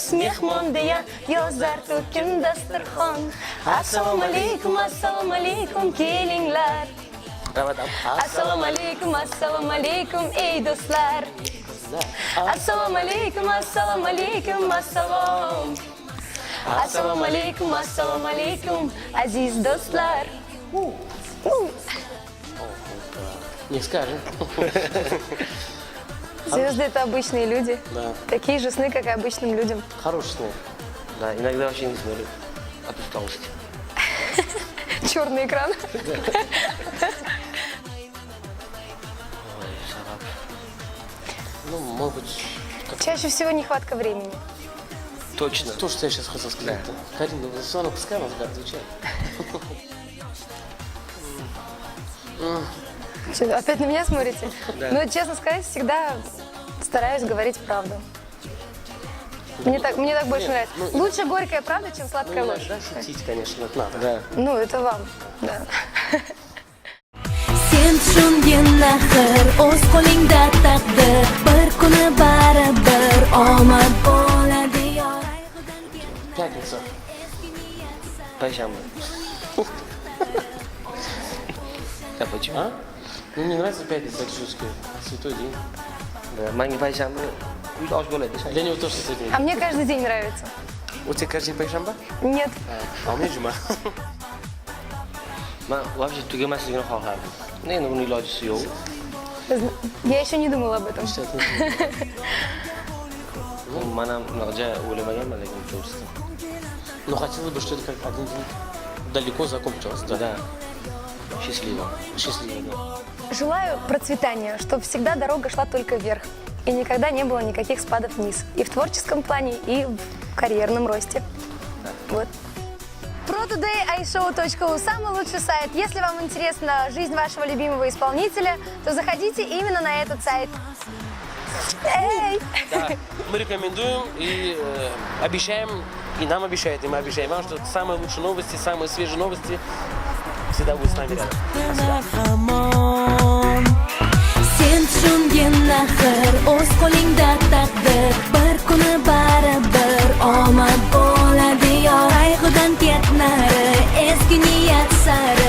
do'st mehmon deya yozar to'kin dasturxon. Assalomu alaykum kelinglar. Assalomu alaykum ey do'stlar. Assalomu alaykum assalom. Assalomu alaykum aziz do'stlar. Не скажем. Звезды — это обычные люди. Да. Такие же сны, как и обычным людям. Хороший сны. Да, иногда вообще не смотрю. От усталости. Черный экран. Ой, собак. Ну, может быть, Чаще всего нехватка времени. Точно. то, что я сейчас хотел сказать. Да. Карина, ну все равно пускай она отвечает. Что, опять на меня смотрите? Да. Ну, честно сказать, всегда стараюсь говорить правду. Мне так больше нравится. Лучше горькая правда, чем сладкая ложь. Иногда шутить, конечно, это надо. Да. Ну, это вам, да. Sen tushungin axir o'z qo'lingda taqdir bir kuni baribir omad bo'ladi yor. Пятница. Пайшамба. Да, почему? А? Ну, мне нравится пятница, это же святой день. Да, манги пайшамба. Uyda osh bo'ladi. Для него тоже святой день. А мне каждый день нравится. У тебя каждый пайшамба? Нет. А у меня жума. Men вообще tugamasligini xohlardim. Endi buni ilojisi yo'q. Я еще не думала об этом. Men ham unaqa o'ylamaganman lekin to'g'risi. Но хотелось бы, что это как один день далеко закончилось. Да. Да. Счастливо. Счастливо, да. Желаю процветания, чтобы всегда дорога шла только вверх. И никогда не было никаких спадов вниз. И в творческом плане, и в карьерном росте. Вот. ProTodayIShow.ru – самый лучший сайт. Если вам интересна жизнь вашего любимого исполнителя, то заходите именно на этот сайт. Эй! Да, мы рекомендуем и обещаем, и нам обещают, и мы обещаем вам, что самые лучшие новости, самые свежие новости всегда будут с нами рядом. Sen tushungin axir o'z qo'lingda taqdir bir kuni baribir omad bo'ladi yor. Qayg'udan ketmari eski niyat sari